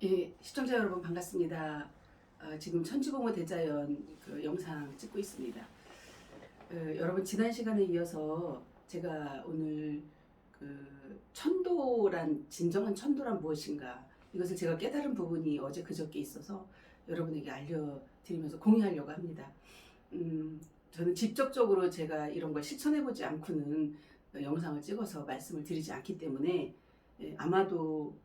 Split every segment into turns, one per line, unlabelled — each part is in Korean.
예, 시청자 여러분 반갑습니다. 지금 천지공호 대자연 그 영상 찍고 있습니다. 여러분 지난 시간에 이어서 제가 오늘 천도란 진정한 천도란 무엇인가 이것을 제가 깨달은 부분이 어제 그저께 있어서 여러분에게 알려드리면서 공유하려고 합니다. 저는 직접적으로 제가 이런 걸 실천해보지 않고는 영상을 찍어서 말씀을 드리지 않기 때문에 아마도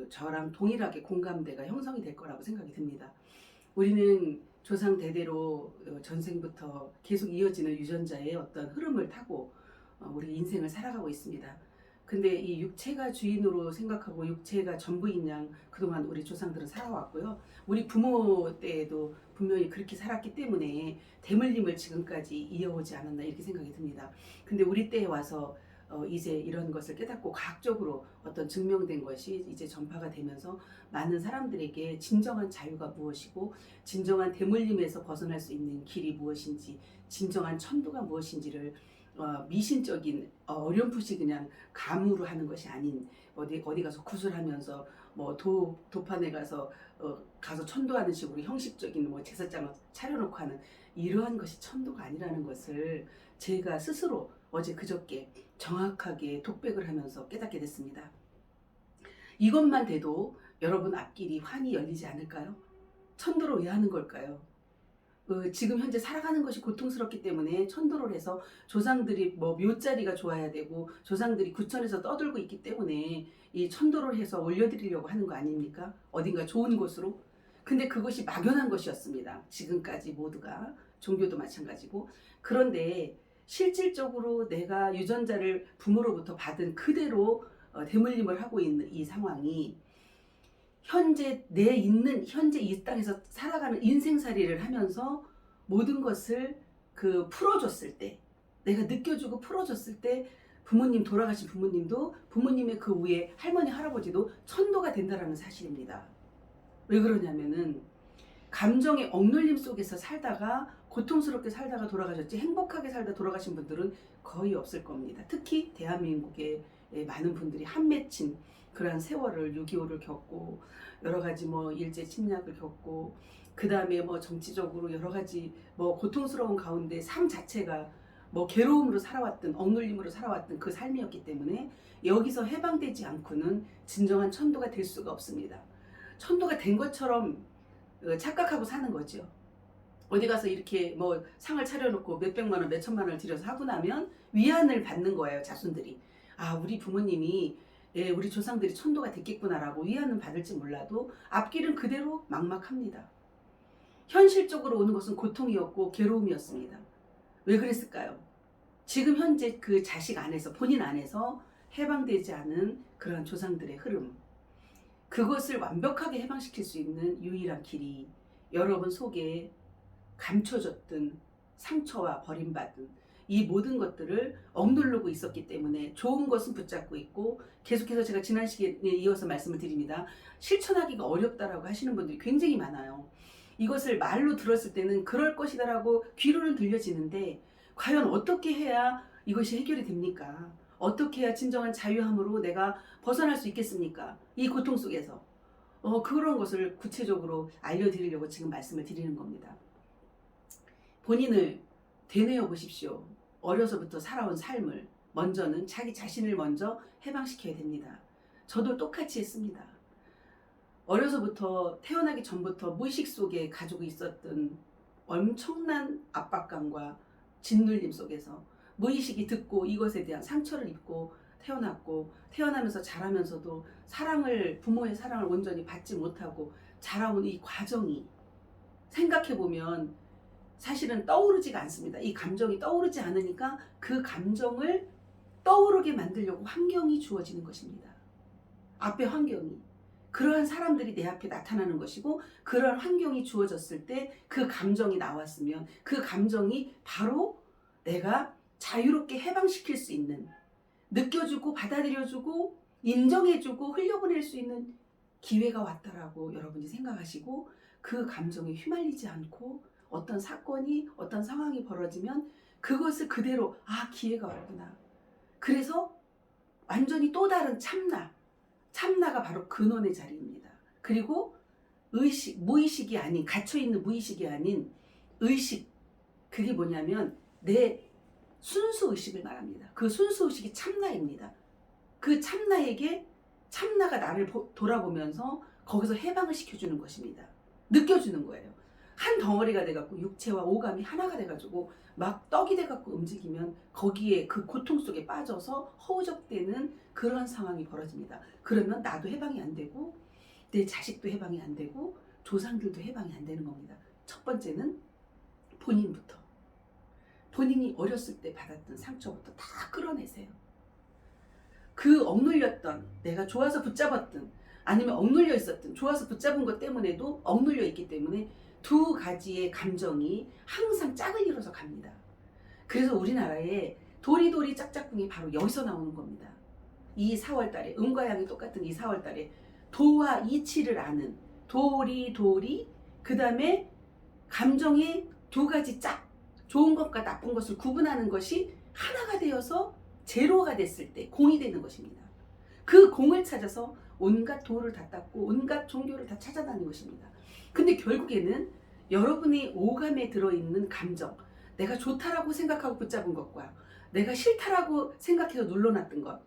저랑 동일하게 공감대가 형성이 될 거라고 생각이 듭니다. 우리는 조상 대대로 전생부터 계속 이어지는 유전자의 어떤 흐름을 타고 우리 인생을 살아가고 있습니다. 근데 이 육체가 주인으로 생각하고 육체가 전부인 양 그동안 우리 조상들은 살아왔고요. 우리 부모 때에도 분명히 그렇게 살았기 때문에 대물림을 지금까지 이어오지 않았나 이렇게 생각이 듭니다. 근데 우리 때에 와서 이제 이런 것을 깨닫고 과학적으로 어떤 증명된 것이 이제 전파가 되면서 많은 사람들에게 진정한 자유가 무엇이고 진정한 대물림에서 벗어날 수 있는 길이 무엇인지 진정한 천도가 무엇인지를 미신적인 어렴풋이 그냥 감으로 하는 것이 아닌 어디 가서 구슬하면서 뭐 도판에 가서 천도하는 식으로 형식적인 뭐 제사장을 차려놓고 하는 이러한 것이 천도가 아니라는 것을 제가 스스로 어제 그저께 정확하게 독백을 하면서 깨닫게 됐습니다. 이것만 돼도 여러분 앞길이 환히 열리지 않을까요? 천도를 왜 하는 걸까요? 지금 현재 살아가는 것이 고통스럽기 때문에 천도를 해서 조상들이 뭐 묘자리가 좋아야 되고 조상들이 구천에서 떠들고 있기 때문에 이 천도를 해서 올려드리려고 하는 거 아닙니까? 어딘가 좋은 곳으로. 근데 그것이 막연한 것이었습니다. 지금까지 모두가 종교도 마찬가지고. 그런데 실질적으로 내가 유전자를 부모로부터 받은 그대로 대물림을 하고 있는 이 상황이 현재 현재 이 땅에서 살아가는 인생살이를 하면서 모든 것을 풀어줬을 때, 내가 느껴주고 풀어줬을 때, 돌아가신 부모님도 부모님의 그 위에 할머니, 할아버지도 천도가 된다라는 사실입니다. 왜 그러냐면은 감정의 억눌림 속에서 살다가 고통스럽게 살다가 돌아가셨지 행복하게 살다 돌아가신 분들은 거의 없을 겁니다. 특히 대한민국의 많은 분들이 한 맺힌 그러한 세월을 6.25를 겪고 여러 가지 뭐 일제 침략을 겪고 그 다음에 뭐 정치적으로 여러 가지 뭐 고통스러운 가운데 삶 자체가 뭐 괴로움으로 살아왔던 억눌림으로 살아왔던 그 삶이었기 때문에 여기서 해방되지 않고는 진정한 천도가 될 수가 없습니다. 천도가 된 것처럼 착각하고 사는 거죠. 어디 가서 이렇게 뭐 상을 차려놓고 몇백만 원, 몇천만 원을 들여서 하고 나면 위안을 받는 거예요, 자손들이. 아, 우리 부모님이 우리 조상들이 천도가 됐겠구나라고 위안은 받을지 몰라도 앞길은 그대로 막막합니다. 현실적으로 오는 것은 고통이었고 괴로움이었습니다. 왜 그랬을까요? 지금 현재 그 자식 안에서 본인 안에서 해방되지 않은 그런 조상들의 흐름, 그것을 완벽하게 해방시킬 수 있는 유일한 길이 여러분 속에 감춰졌던 상처와 버림받은 이 모든 것들을 억누르고 있었기 때문에 좋은 것은 붙잡고 있고 계속해서 제가 지난 시간에 이어서 말씀을 드립니다. 실천하기가 어렵다라고 하시는 분들이 굉장히 많아요. 이것을 말로 들었을 때는 그럴 것이다라고 귀로는 들려지는데 과연 어떻게 해야 이것이 해결이 됩니까? 어떻게 해야 진정한 자유함으로 내가 벗어날 수 있겠습니까? 이 고통 속에서. 그런 것을 구체적으로 알려드리려고 지금 말씀을 드리는 겁니다. 본인을 되뇌어 보십시오. 어려서부터 살아온 삶을 먼저는 자기 자신을 먼저 해방시켜야 됩니다. 저도 똑같이 했습니다. 어려서부터 태어나기 전부터 무의식 속에 가지고 있었던 엄청난 압박감과 짓눌림 속에서 무의식이 듣고 이것에 대한 상처를 입고 태어났고 태어나면서 자라면서도 부모의 사랑을 온전히 받지 못하고 자라온 이 과정이 생각해보면 사실은 떠오르지가 않습니다. 이 감정이 떠오르지 않으니까 그 감정을 떠오르게 만들려고 환경이 주어지는 것입니다. 앞에 환경이. 그러한 사람들이 내 앞에 나타나는 것이고 그러한 환경이 주어졌을 때 그 감정이 나왔으면 그 감정이 바로 내가 자유롭게 해방시킬 수 있는 느껴주고 받아들여주고 인정해주고 흘려보낼 수 있는 기회가 왔다라고 여러분이 생각하시고 그 감정에 휘말리지 않고 어떤 사건이 어떤 상황이 벌어지면 그것을 그대로 기회가 왔구나. 그래서 완전히 또 다른 참나가 바로 근원의 자리입니다. 그리고 의식, 무의식이 아닌, 갇혀있는 무의식이 아닌 의식, 그게 뭐냐면 내 순수 의식을 말합니다. 그 순수 의식이 참나입니다. 그 참나에게 참나가 나를 돌아보면서 거기서 해방을 시켜주는 것입니다. 느껴주는 거예요. 한 덩어리가 돼갖고 육체와 오감이 하나가 돼가지고 막 떡이 돼갖고 움직이면 거기에 그 고통 속에 빠져서 허우적대는 그런 상황이 벌어집니다. 그러면 나도 해방이 안 되고 내 자식도 해방이 안 되고 조상들도 해방이 안 되는 겁니다. 첫 번째는 본인부터. 본인이 어렸을 때 받았던 상처부터 다 끌어내세요. 그 억눌렸던, 내가 좋아서 붙잡았던, 아니면 억눌려 있었던, 좋아서 붙잡은 것 때문에도 억눌려 있기 때문에 두 가지의 감정이 항상 짝을 이뤄서 갑니다. 그래서 우리나라에 도리도리 짝짝꿍이 바로 여기서 나오는 겁니다. 이 4월달에, 음과 양이 똑같은 이 4월달에 도와 이치를 아는 도리, 그 다음에 감정의 두 가지 짝, 좋은 것과 나쁜 것을 구분하는 것이 하나가 되어서 제로가 됐을 때 공이 되는 것입니다. 그 공을 찾아서 온갖 도를 다 닦고 온갖 종교를 다 찾아다니는 것입니다. 근데 결국에는 여러분의 오감에 들어있는 감정, 내가 좋다라고 생각하고 붙잡은 것과 내가 싫다라고 생각해서 눌러놨던 것,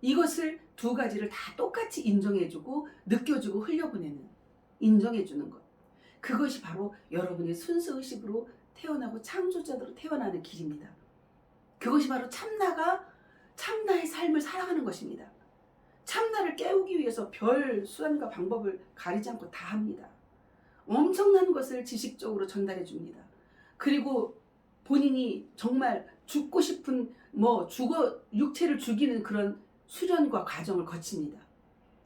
이것을 두 가지를 다 똑같이 인정해주고 느껴주고 흘려보내는, 인정해주는 것, 그것이 바로 여러분의 순수의식으로 태어나고 창조자로 태어나는 길입니다. 그것이 바로 참나의 삶을 살아가는 것입니다. 참나를 깨우기 위해서 별 수단과 방법을 가리지 않고 다 합니다. 엄청난 것을 지식적으로 전달해 줍니다. 그리고 본인이 정말 죽고 싶은 육체를 죽이는 그런 수련과 과정을 거칩니다.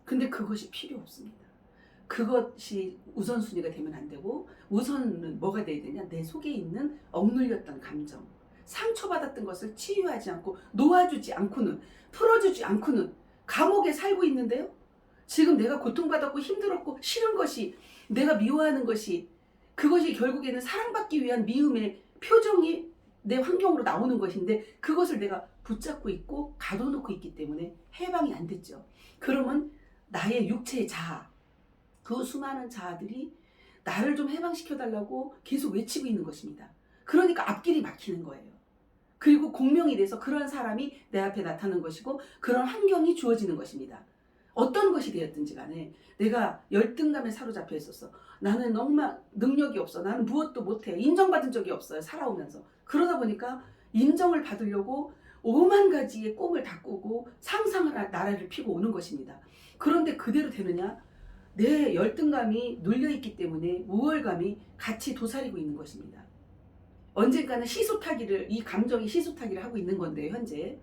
근데 그것이 필요 없습니다. 그것이 우선순위가 되면 안 되고 우선은 뭐가 돼야 되냐? 내 속에 있는 억눌렸던 감정, 상처받았던 것을 치유하지 않고 놓아주지 않고는, 풀어주지 않고는 감옥에 살고 있는데요. 지금 내가 고통받았고 힘들었고 싫은 것이, 내가 미워하는 것이, 그것이 결국에는 사랑받기 위한 미움의 표정이 내 환경으로 나오는 것인데 그것을 내가 붙잡고 있고 가둬놓고 있기 때문에 해방이 안 됐죠. 그러면 나의 육체의 자아, 그 수많은 자아들이 나를 좀 해방시켜달라고 계속 외치고 있는 것입니다. 그러니까 앞길이 막히는 거예요. 그리고 공명이 돼서 그런 사람이 내 앞에 나타나는 것이고 그런 환경이 주어지는 것입니다. 어떤 것이 되었든지 간에 내가 열등감에 사로잡혀 있었어. 나는 정말 능력이 없어. 나는 무엇도 못해. 인정받은 적이 없어요. 살아오면서. 그러다 보니까 인정을 받으려고 5만 가지의 꿈을 다 꾸고 상상을 나라를 피고 오는 것입니다. 그런데 그대로 되느냐? 내 열등감이 눌려있기 때문에 우월감이 같이 도사리고 있는 것입니다. 언젠가는 이 감정이 시소타기를 하고 있는 건데요, 현재.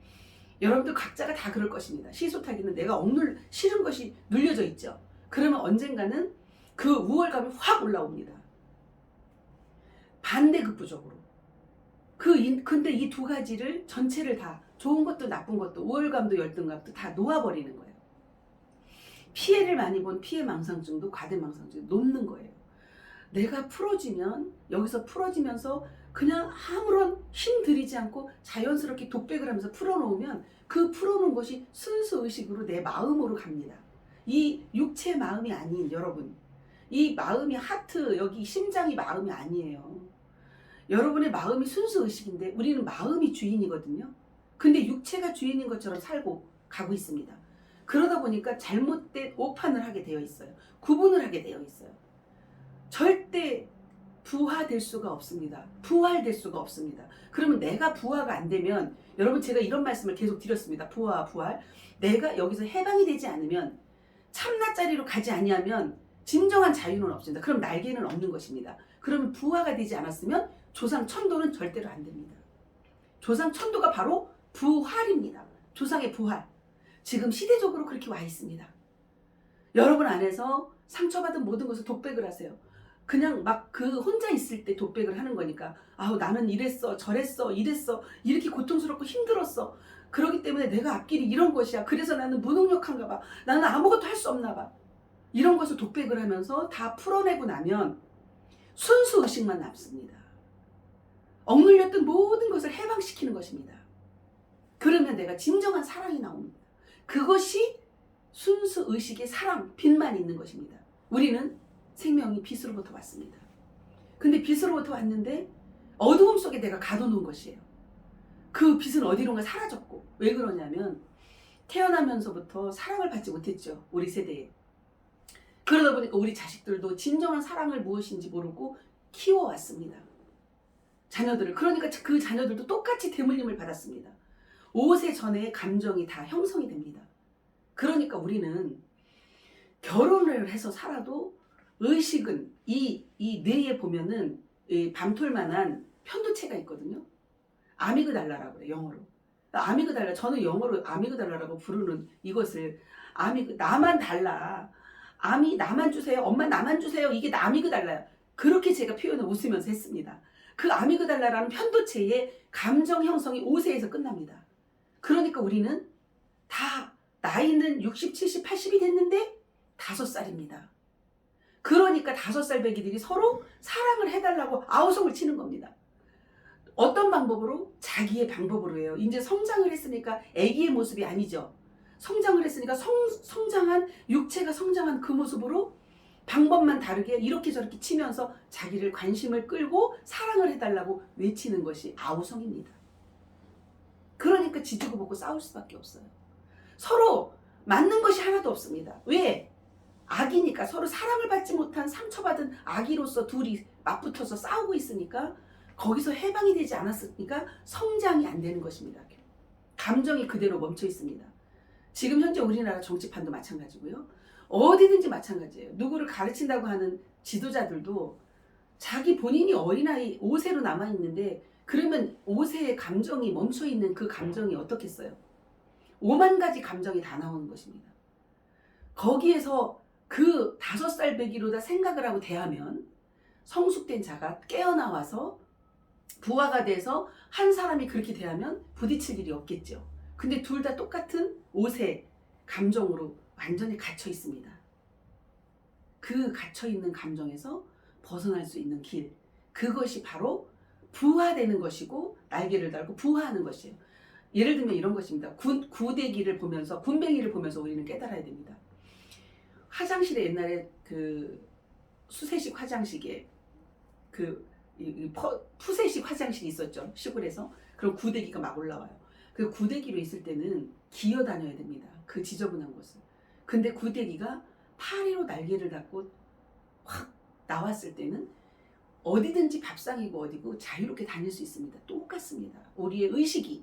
여러분들 각자가 다 그럴 것입니다. 시소타기는 내가 싫은 것이 눌려져 있죠. 그러면 언젠가는 그 우월감이 확 올라옵니다. 반대급부적으로. 근데 이 두 가지를 전체를 다, 좋은 것도 나쁜 것도, 우월감도 열등감도 다 놓아버리는 거예요. 피해를 많이 본 피해망상증도 과대망상증도 놓는 거예요. 내가 풀어지면, 여기서 풀어지면서 그냥 아무런 힘 들이지 않고 자연스럽게 독백을 하면서 풀어놓으면 그 풀어놓은 것이 순수의식으로 내 마음으로 갑니다. 이 육체 마음이 아닌 여러분, 이 마음이 하트, 여기 심장이 마음이 아니에요. 여러분의 마음이 순수의식인데 우리는 마음이 주인이거든요. 근데 육체가 주인인 것처럼 살고 가고 있습니다. 그러다 보니까 잘못된 오판을 하게 되어 있어요. 구분을 하게 되어 있어요. 절대 부화될 수가 없습니다. 부활될 수가 없습니다. 그러면 내가 부화가 안 되면, 여러분 제가 이런 말씀을 계속 드렸습니다. 부화와 부활. 내가 여기서 해방이 되지 않으면, 참나자리로 가지 아니하면 진정한 자유는 없습니다. 그럼 날개는 없는 것입니다. 그러면 부화가 되지 않았으면 조상 천도는 절대로 안 됩니다. 조상 천도가 바로 부활입니다. 조상의 부활. 지금 시대적으로 그렇게 와 있습니다. 여러분 안에서 상처받은 모든 것을 독백을 하세요. 그냥 막 그 혼자 있을 때 독백을 하는 거니까, 아우 나는 이랬어 저랬어 이랬어 이렇게 고통스럽고 힘들었어. 그렇기 때문에 내가 앞길이 이런 것이야. 그래서 나는 무능력한가 봐. 나는 아무것도 할 수 없나 봐. 이런 것을 독백을 하면서 다 풀어내고 나면 순수의식만 남습니다. 억눌렸던 모든 것을 해방시키는 것입니다. 그러면 내가 진정한 사랑이 나옵니다. 그것이 순수의식의 사랑, 빛만 있는 것입니다. 우리는 생명이 빛으로부터 왔습니다. 근데 빛으로부터 왔는데 어두움 속에 내가 가둬놓은 것이에요. 그 빛은 어디론가 사라졌고, 왜 그러냐면 태어나면서부터 사랑을 받지 못했죠. 우리 세대에. 그러다 보니까 우리 자식들도 진정한 사랑을 무엇인지 모르고 키워왔습니다. 자녀들을. 그러니까 그 자녀들도 똑같이 대물림을 받았습니다. 5세 전에 감정이 다 형성이 됩니다. 그러니까 우리는 결혼을 해서 살아도 의식은 이 뇌에 보면은 이 밤톨만한 편도체가 있거든요. 아미그달라라고 그래요, 영어로. 아미그달라, 저는 영어로 아미그달라라고 부르는 이것을 나만 달라. 나만 주세요. 엄마 나만 주세요. 이게 아미그달라요. 그렇게 제가 표현을 웃으면서 했습니다. 그 아미그달라라는 편도체의 감정 형성이 5세에서 끝납니다. 그러니까 우리는 다 나이는 60, 70, 80이 됐는데 5살입니다. 그러니까 5살 배기들이 서로 사랑을 해달라고 아우성을 치는 겁니다. 어떤 방법으로? 자기의 방법으로 해요. 이제 성장을 했으니까 아기의 모습이 아니죠. 성장을 했으니까 성장한 육체가 성장한 그 모습으로 방법만 다르게 이렇게 저렇게 치면서 자기를 관심을 끌고 사랑을 해달라고 외치는 것이 아우성입니다. 그러니까 지지고 볶고 싸울 수밖에 없어요. 서로 맞는 것이 하나도 없습니다. 왜? 아기니까. 서로 사랑을 받지 못한 상처받은 아기로서 둘이 맞붙어서 싸우고 있으니까 거기서 해방이 되지 않았으니까 성장이 안 되는 것입니다. 감정이 그대로 멈춰 있습니다. 지금 현재 우리나라 정치판도 마찬가지고요. 어디든지 마찬가지예요. 누구를 가르친다고 하는 지도자들도 자기 본인이 어린아이 5세로 남아있는데 그러면 5세의 감정이 멈춰있는 그 감정이 어떻겠어요? 5만 가지 감정이 다 나오는 것입니다. 거기에서 그 5살 배기로다 생각을 하고 대하면 성숙된 자가 깨어나와서 부하가 돼서 한 사람이 그렇게 대하면 부딪힐 일이 없겠죠. 근데 둘 다 똑같은 5세 감정으로 완전히 갇혀 있습니다. 그 갇혀 있는 감정에서 벗어날 수 있는 길, 그것이 바로 부화되는 것이고 날개를 달고 부화하는 것이에요. 예를 들면 이런 것입니다. 구데기를 보면서, 군뱅이를 보면서 우리는 깨달아야 됩니다. 화장실에 옛날에 그 수세식 화장실에 푸세식 화장실이 있었죠. 시골에서. 그럼 구데기가 막 올라와요. 그 구데기로 있을 때는 기어 다녀야 됩니다. 그 지저분한 곳을. 근데 구데기가 파리로 날개를 닫고 확 나왔을 때는 어디든지 밥상이고 어디고 자유롭게 다닐 수 있습니다. 똑같습니다. 우리의 의식이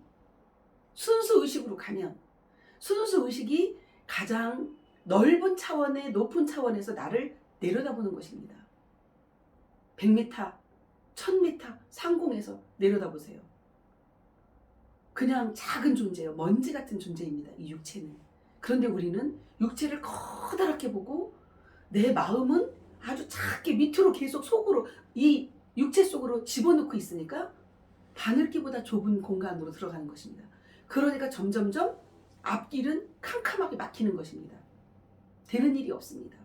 순수 의식으로 가면 순수 의식이 가장 넓은 차원의 높은 차원에서 나를 내려다보는 것입니다. 100m, 1000m 상공에서 내려다보세요. 그냥 작은 존재예요. 먼지 같은 존재입니다. 이 육체는. 그런데 우리는 육체를 커다랗게 보고 내 마음은 아주 작게 밑으로 계속 속으로 이 육체 속으로 집어넣고 있으니까 바늘기보다 좁은 공간으로 들어가는 것입니다. 그러니까 점점점 앞길은 캄캄하게 막히는 것입니다. 되는 일이 없습니다.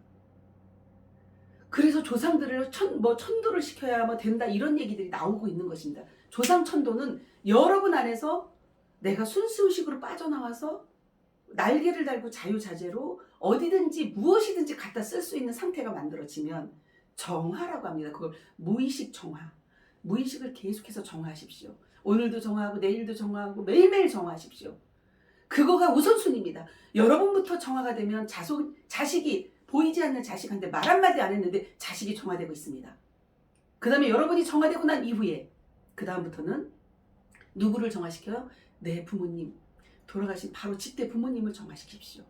그래서 조상들을 천도를 시켜야 된다 이런 얘기들이 나오고 있는 것입니다. 조상 천도는 여러분 안에서 내가 순수의식으로 빠져나와서 날개를 달고 자유자재로 어디든지 무엇이든지 갖다 쓸 수 있는 상태가 만들어지면 정화라고 합니다. 그걸 무의식 정화. 무의식을 계속해서 정화하십시오. 오늘도 정화하고 내일도 정화하고 매일매일 정화하십시오. 그거가 우선순위입니다. 여러분부터 정화가 되면 자식이 보이지 않는 자식한테 말 한마디 안 했는데 자식이 정화되고 있습니다. 그 다음에 여러분이 정화되고 난 이후에 그 다음부터는 누구를 정화시켜요? 내 부모님, 돌아가신 바로 직대 부모님을 정화시키십시오.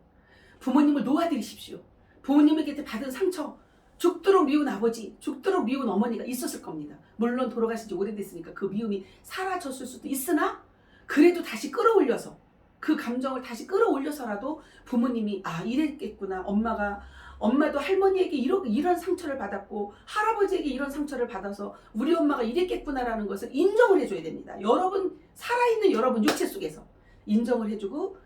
부모님을 놓아드리십시오. 부모님에게 받은 상처, 죽도록 미운 아버지, 죽도록 미운 어머니가 있었을 겁니다. 물론 돌아가신 지 오래됐으니까 그 미움이 사라졌을 수도 있으나 그래도 다시 끌어올려서 그 감정을 다시 끌어올려서라도 부모님이 이랬겠구나. 엄마도 할머니에게 이런 상처를 받았고 할아버지에게 이런 상처를 받아서 우리 엄마가 이랬겠구나라는 것을 인정을 해줘야 됩니다. 여러분 살아있는 여러분 육체 속에서 인정을 해주고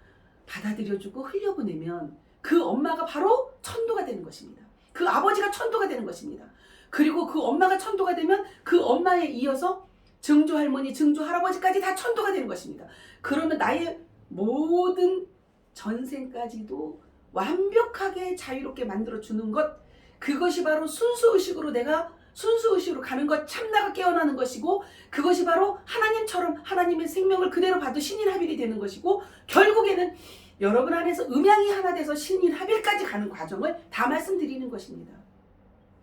받아들여주고 흘려보내면 그 엄마가 바로 천도가 되는 것입니다. 그 아버지가 천도가 되는 것입니다. 그리고 그 엄마가 천도가 되면 그 엄마에 이어서 증조 할머니, 증조 할아버지까지 다 천도가 되는 것입니다. 그러면 나의 모든 전생까지도 완벽하게 자유롭게 만들어주는 것, 그것이 바로 순수의식으로 내가 순수의식으로 가는 것, 참나가 깨어나는 것이고, 그것이 바로 하나님처럼 하나님의 생명을 그대로 받은 신인합일이 되는 것이고, 결국에는 여러분 안에서 음양이 하나 돼서 신인합일까지 가는 과정을 다 말씀드리는 것입니다.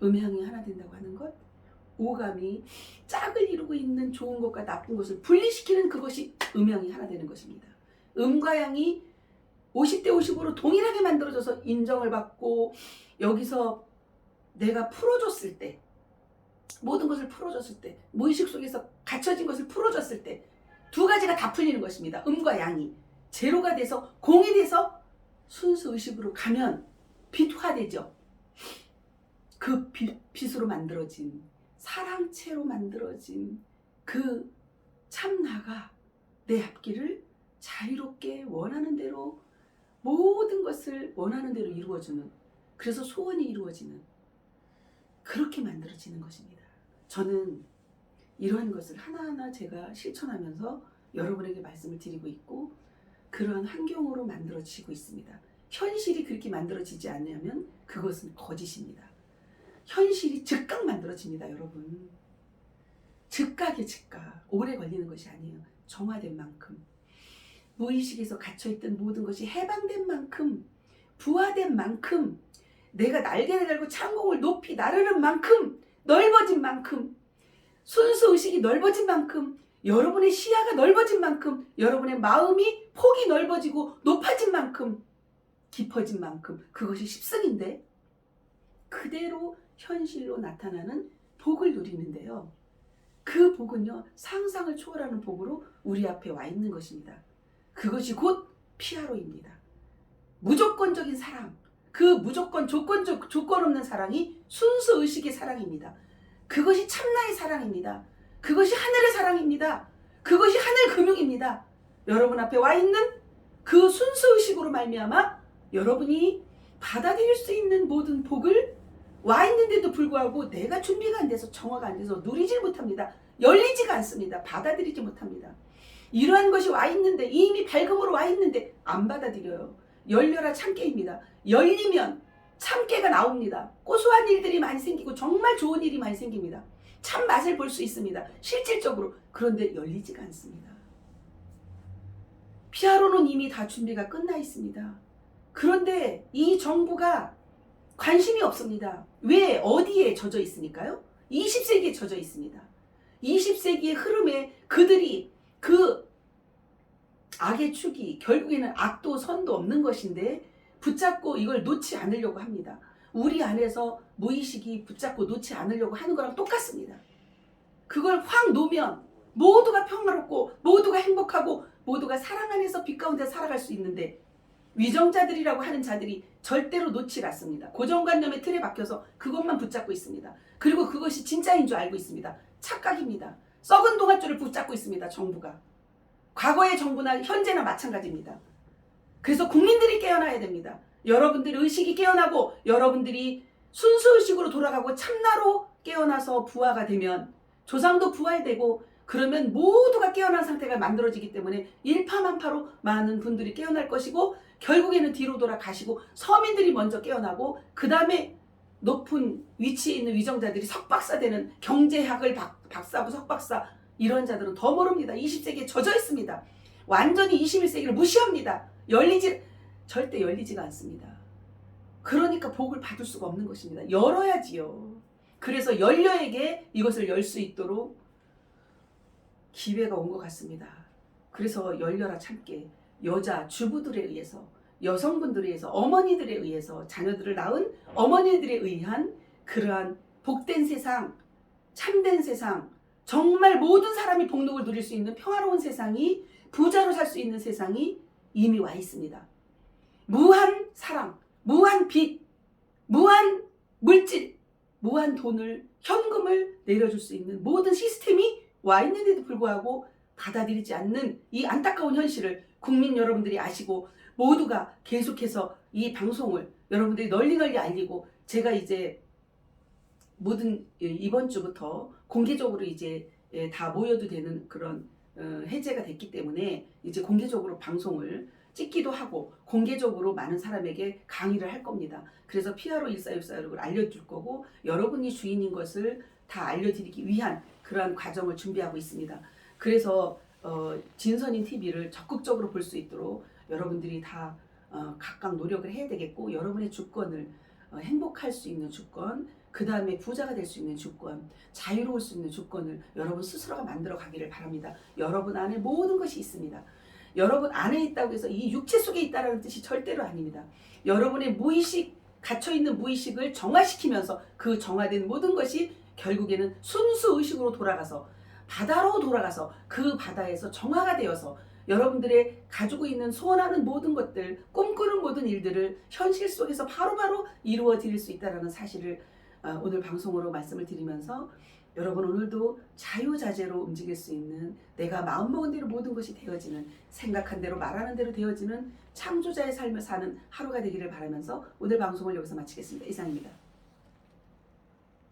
음양이 하나 된다고 하는 것, 오감이 짝을 이루고 있는 좋은 것과 나쁜 것을 분리시키는 그것이 음양이 하나 되는 것입니다. 음과 양이 50대 50으로 동일하게 만들어져서 인정을 받고, 여기서 내가 풀어줬을 때, 모든 것을 풀어줬을 때, 무의식 속에서 갇혀진 것을 풀어줬을 때 두 가지가 다 풀리는 것입니다. 음과 양이 제로가 돼서 공이 돼서 순수의식으로 가면 빛화되죠. 그 빛으로 만들어진, 사랑체로 만들어진 그 참나가 내 앞길을 자유롭게 원하는 대로, 모든 것을 원하는 대로 이루어주는, 그래서 소원이 이루어지는, 그렇게 만들어지는 것입니다. 저는 이러한 것을 하나하나 제가 실천하면서 여러분에게 말씀을 드리고 있고, 그러한 환경으로 만들어지고 있습니다. 현실이 그렇게 만들어지지 않으면 그것은 거짓입니다. 현실이 즉각 만들어집니다, 여러분. 즉각의 즉각. 오래 걸리는 것이 아니에요. 정화된 만큼, 무의식에서 갇혀있던 모든 것이 해방된 만큼, 부화된 만큼, 내가 날개를 달고 창공을 높이 나르는 만큼, 넓어진 만큼, 순수의식이 넓어진 만큼, 여러분의 시야가 넓어진 만큼, 여러분의 마음이 폭이 넓어지고 높아진 만큼, 깊어진 만큼, 그것이 십승인데, 그대로 현실로 나타나는 복을 누리는데요. 그 복은요, 상상을 초월하는 복으로 우리 앞에 와 있는 것입니다. 그것이 곧 피아로입니다. 무조건적인 사랑, 그 무조건 조건 없는 사랑이 순수의식의 사랑입니다. 그것이 참나의 사랑입니다. 그것이 하늘의 사랑입니다. 그것이 하늘 금융입니다. 여러분 앞에 와 있는 그 순수의식으로 말미암아 여러분이 받아들일 수 있는 모든 복을 와 있는데도 불구하고 내가 준비가 안 돼서, 정화가 안 돼서 누리질 못합니다. 열리지가 않습니다. 받아들이지 못합니다. 이러한 것이 와 있는데, 이미 밝음으로 와 있는데 안 받아들여요. 열려라 참깨입니다. 열리면 참깨가 나옵니다. 고소한 일들이 많이 생기고 정말 좋은 일이 많이 생깁니다. 참 맛을 볼 수 있습니다. 실질적으로. 그런데 열리지가 않습니다. 피아로는 이미 다 준비가 끝나 있습니다. 그런데 이 정부가 관심이 없습니다. 왜? 어디에 젖어 있으니까요? 20세기에 젖어 있습니다. 20세기의 흐름에 그들이 그 악의 축이, 결국에는 악도 선도 없는 것인데 붙잡고 이걸 놓지 않으려고 합니다. 우리 안에서 무의식이 붙잡고 놓지 않으려고 하는 거랑 똑같습니다. 그걸 확 놓으면 모두가 평화롭고 모두가 행복하고 모두가 사랑 안에서 빛 가운데 살아갈 수 있는데, 위정자들이라고 하는 자들이 절대로 놓지 않습니다. 고정관념의 틀에 박혀서 그것만 붙잡고 있습니다. 그리고 그것이 진짜인 줄 알고 있습니다. 착각입니다. 썩은 동아줄을 붙잡고 있습니다. 정부가. 과거의 정부나 현재나 마찬가지입니다. 그래서 국민들이 깨어나야 됩니다. 여러분들의 의식이 깨어나고 여러분들이 순수의식으로 돌아가고 참나로 깨어나서 부활가 되면, 조상도 부활되고, 그러면 모두가 깨어난 상태가 만들어지기 때문에 일파만파로 많은 분들이 깨어날 것이고, 결국에는 뒤로 돌아가시고 서민들이 먼저 깨어나고, 그 다음에 높은 위치에 있는 위정자들이 석박사 되는, 경제학을 박사하고 석박사, 이런 자들은 더 모릅니다. 20세기에 젖어 있습니다. 완전히 21세기를 무시합니다. 절대 열리지가 않습니다. 그러니까 복을 받을 수가 없는 것입니다. 열어야지요. 그래서 열려에게 이것을 열 수 있도록 기회가 온 것 같습니다. 그래서 열려라 참깨, 여자 주부들에 의해서, 여성분들에 의해서, 어머니들에 의해서, 자녀들을 낳은 어머니들에 의한 그러한 복된 세상, 참된 세상, 정말 모든 사람이 복록을 누릴 수 있는 평화로운 세상이, 부자로 살 수 있는 세상이 이미 와 있습니다. 무한 사랑, 무한 빛, 무한 물질, 무한 돈을, 현금을 내려줄 수 있는 모든 시스템이 와 있는데도 불구하고 받아들이지 않는 이 안타까운 현실을 국민 여러분들이 아시고, 모두가 계속해서 이 방송을 여러분들이 널리 알리고, 제가 이제 모든 이번 주부터 공개적으로 이제 다 모여도 되는 그런 해제가 됐기 때문에 이제 공개적으로 방송을 찍기도 하고 공개적으로 많은 사람에게 강의를 할 겁니다. 그래서 피아로 1464를 알려줄 거고 여러분이 주인인 것을 다 알려드리기 위한 그러한 과정을 준비하고 있습니다. 그래서 진선인 TV를 적극적으로 볼 수 있도록 여러분들이 다 각각 노력을 해야 되겠고 여러분의 주권을 행복할 수 있는 주권, 그 다음에 부자가 될 수 있는 주권, 자유로울 수 있는 주권을 여러분 스스로가 만들어 가기를 바랍니다. 여러분 안에 모든 것이 있습니다. 여러분 안에 있다고 해서 이 육체 속에 있다는 뜻이 절대로 아닙니다. 여러분의 무의식, 갇혀있는 무의식을 정화시키면서 그 정화된 모든 것이 결국에는 순수 의식으로 돌아가서 바다로 돌아가서 그 바다에서 정화가 되어서 여러분들의 가지고 있는 소원하는 모든 것들, 꿈꾸는 모든 일들을 현실 속에서 바로바로 이루어 드릴 수 있다는 사실을 오늘 방송으로 말씀을 드리면서 여러분 오늘도 자유자재로 움직일 수 있는 내가 마음먹은 대로 모든 것이 되어지는 생각한 대로 말하는 대로 되어지는 창조자의 삶을 사는 하루가 되기를 바라면서 오늘 방송을 여기서 마치겠습니다. 이상입니다.